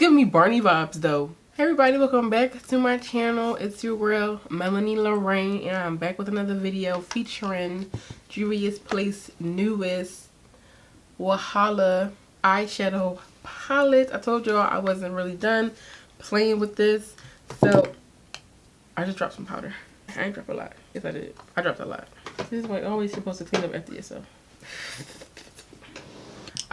giving me Barney vibes though. Hey everybody, welcome back to my channel. It's your girl, Melanie Lorraine, and I'm back with another video featuring Juvias Place newest Wahala eyeshadow palette. I told y'all I wasn't really done playing with this, so I just dropped some powder. I ain't dropped a lot. Yes, I did. I dropped a lot. This is why you're always supposed to clean up after yourself.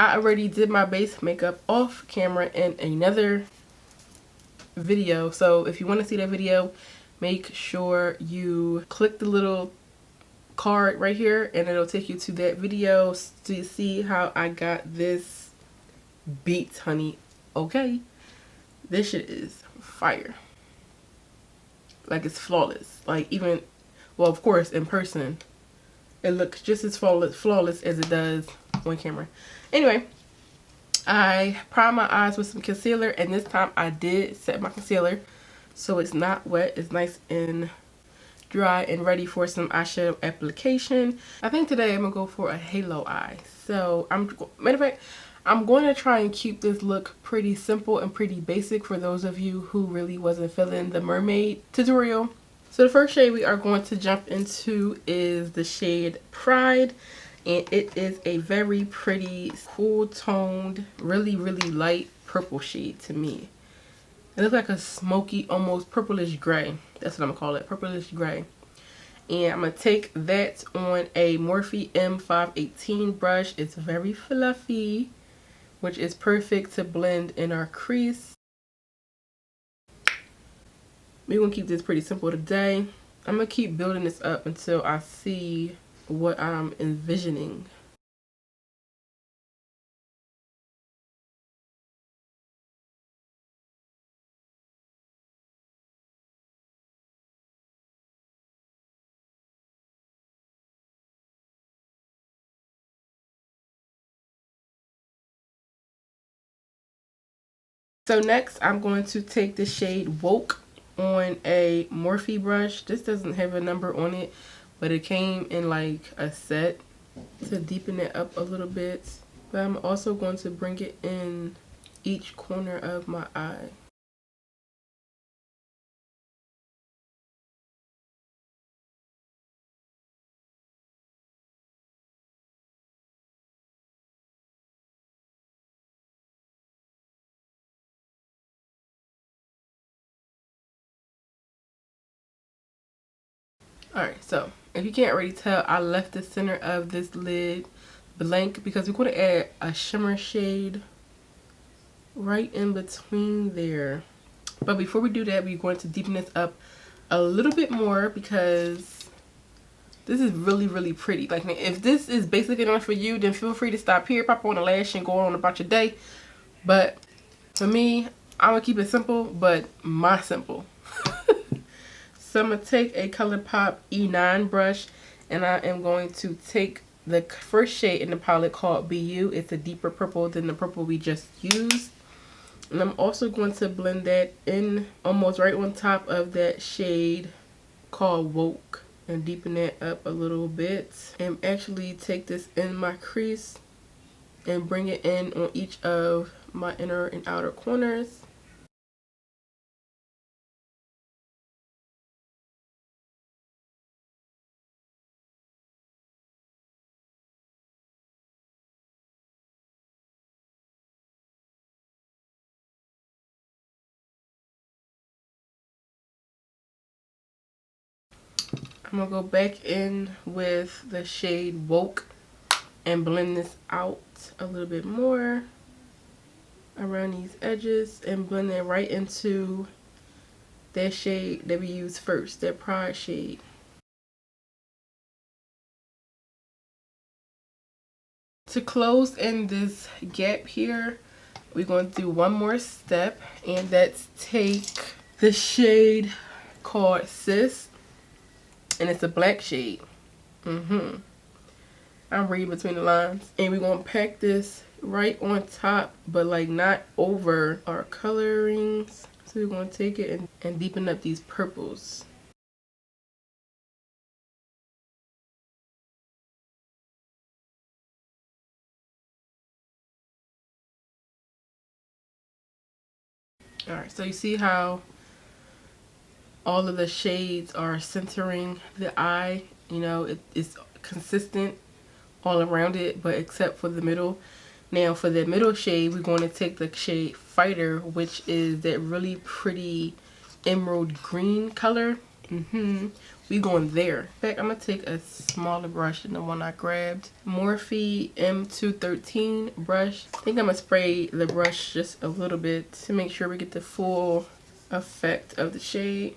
I already did my base makeup off camera in another video, so if you want to see that video, make sure you click the little card right here and it'll take you to that video to see how I got this beat, honey. Okay, this shit is fire. Like, it's flawless. Like, even, well, of course in person it looks just as flawless as it does on camera. Anyway, I primed my eyes with some concealer, and this time I did set my concealer so it's not wet. It's nice and dry and ready for some eyeshadow application. I think today I'm gonna go for a halo eye. So matter of fact, I'm going to try and keep this look pretty simple and pretty basic for those of you who really wasn't feeling the mermaid tutorial. So the first shade we are going to jump into is the shade Pride, and it is a very pretty cool toned, really light purple shade to me. It looks like a smoky, almost purplish gray. That's what I'm gonna call it, purplish gray. And I'm gonna take that on a Morphe M518 brush. It's very fluffy, which is perfect to blend in our crease. We're gonna keep this pretty simple today. I'm gonna keep building this up until I see what I'm envisioning. So next I'm going to take the shade Woke on a Morphe brush. This doesn't have a number on it, but it came in like a set to deepen it up a little bit. But I'm also going to bring it in each corner of my eye. Alright, so if you can't already tell, I left the center of this lid blank because we're going to add a shimmer shade right in between there. But before we do that, we're going to deepen this up a little bit more because this is really pretty. Like, if this is basic enough for you, then feel free to stop here, pop on a lash, and go on about your day. But for me, I'm going to keep it simple, but my simple. So I'm going to take a ColourPop E9 brush, and I am going to take the first shade in the palette called BU. It's a deeper purple than the purple we just used. And I'm also going to blend that in almost right on top of that shade called Woke and deepen that up a little bit. And actually take this in my crease and bring it in on each of my inner and outer corners. I'm going to go back in with the shade Woke and blend this out a little bit more around these edges and blend it right into that shade that we used first, that Pride shade. To close in this gap here, we're going to do one more step, and that's take the shade called Sis, and it's a black shade. I'm reading between the lines. And we're going to pack this right on top, but like not over our colorings. So we're going to take it and deepen up these purples. Alright, so you see how all of the shades are centering the eye. You know, it's consistent all around it, but except for the middle. Now for the middle shade, we're going to take the shade Fighter, which is that really pretty emerald green color. We going there. In fact, I'm going to take a smaller brush than the one I grabbed. Morphe M213 brush. I think I'm going to spray the brush just a little bit to make sure we get the full effect of the shade.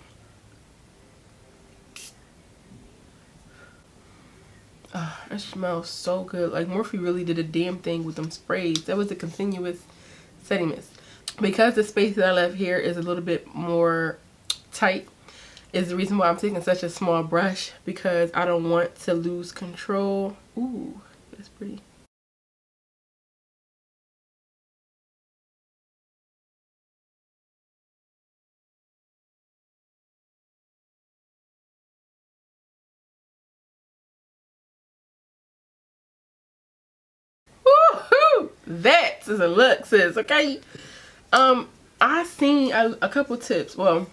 It smells so good. Like, Morphe really did a damn thing with them sprays. That was a continuous setting mist. Because the space that I left here is a little bit more tight, is the reason why I'm taking such a small brush, because I don't want to lose control. Ooh, that's pretty. Woohoo! That is a look, sis, okay? I seen a couple tips. Well,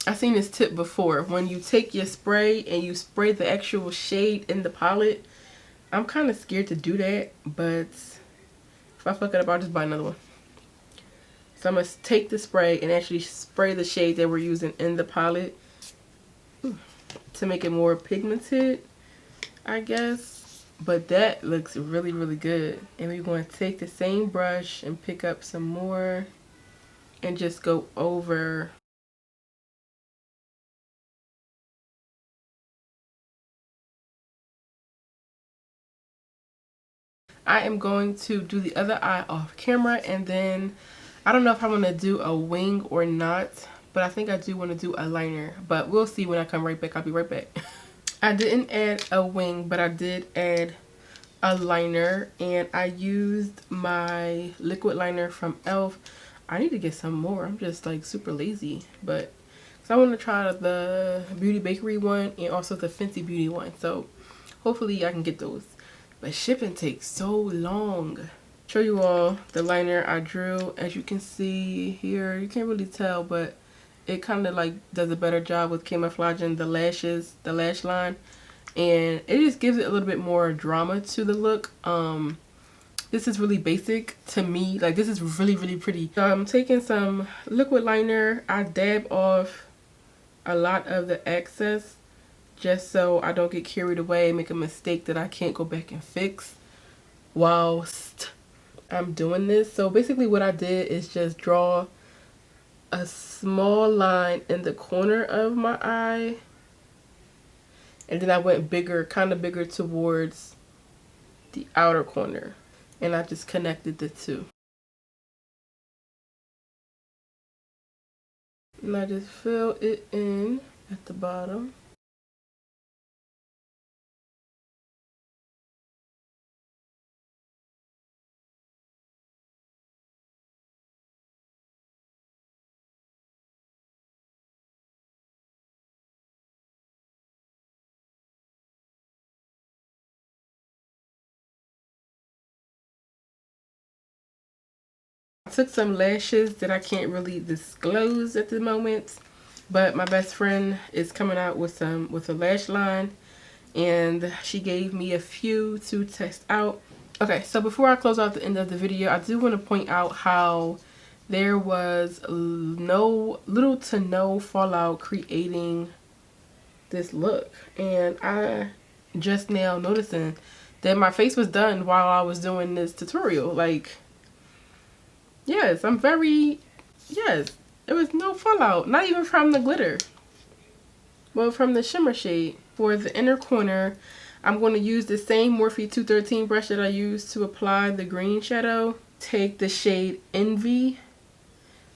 I seen this tip before. When you take your spray and you spray the actual shade in the palette, I'm kind of scared to do that, but if I fuck it up, I'll just buy another one. So I'm going to take the spray and actually spray the shade that we're using in the palette to make it more pigmented, I guess. But that looks really, really good. And we're going to take the same brush and pick up some more and just go over. I am going to do the other eye off camera, and then I don't know if I'm going to do a wing or not, but I think I do want to do a liner, but we'll see when I come right back. I'll be right back. I didn't add a wing, but I did add a liner, and I used my liquid liner from e.l.f. I need to get some more. I'm just like super lazy, but so I want to try the Beauty Bakery one and also the Fenty Beauty one, so hopefully I can get those. But shipping takes so long. Show you all the liner I drew. As you can see here, you can't really tell, but it kind of like does a better job with camouflaging the lashes, the lash line, and it just gives it a little bit more drama to the look. This is really basic to me. Like, this is really, really pretty. So I'm taking some liquid liner. I dab off a lot of the excess, just so I don't get carried away and make a mistake that I can't go back and fix whilst I'm doing this. So basically what I did is just draw a small line in the corner of my eye, and then I went bigger, kind of bigger towards the outer corner, and I just connected the two. And I just fill it in at the bottom. I took some lashes that I can't really disclose at the moment, but my best friend is coming out with a lash line, and she gave me a few to test out. Okay, so before I close out the end of the video, I do want to point out how there was little to no fallout creating this look, and I just now noticing that my face was done while I was doing this tutorial. Like, yes, yes, there was no fallout, not even from the glitter. Well, from the shimmer shade. For the inner corner, I'm going to use the same Morphe 213 brush that I used to apply the green shadow. Take the shade Envy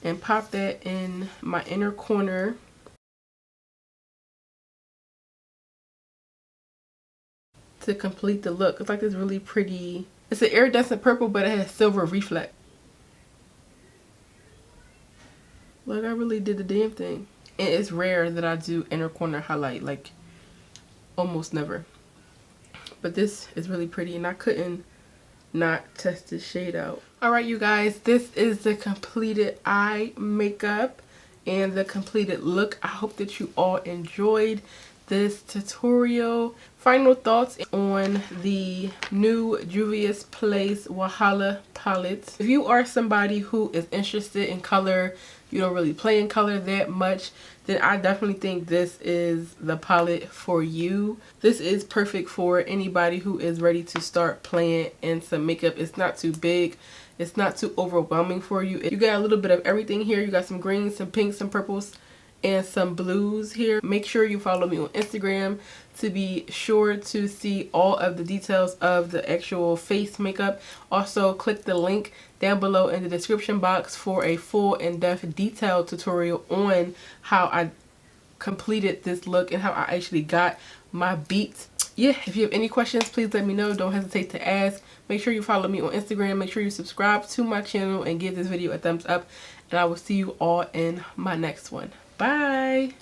and pop that in my inner corner. To complete the look. It's like this really pretty, it's an iridescent purple, but it has silver reflect. Like, I really did the damn thing. And it's rare that I do inner corner highlight, like almost never. But this is really pretty, and I couldn't not test this shade out. Alright you guys, this is the completed eye makeup and the completed look. I hope that you all enjoyed this tutorial. Final thoughts on the new Juvias Place WAHALA Palette. If you are somebody who is interested in color, you don't really play in color that much, then I definitely think this is the palette for you. This is perfect for anybody who is ready to start playing in some makeup. It's not too big. It's not too overwhelming for you. You got a little bit of everything here. You got some greens, some pinks, some purples, and some blues here. Make sure you follow me on Instagram to be sure to see all of the details of the actual face makeup. Also, click the link down below in the description box for a full in-depth detailed tutorial on how I completed this look and how I actually got my beats. Yeah, if you have any questions, please let me know. Don't hesitate to ask. Make sure you follow me on Instagram. Make sure you subscribe to my channel and give this video a thumbs up. And I will see you all in my next one. Bye.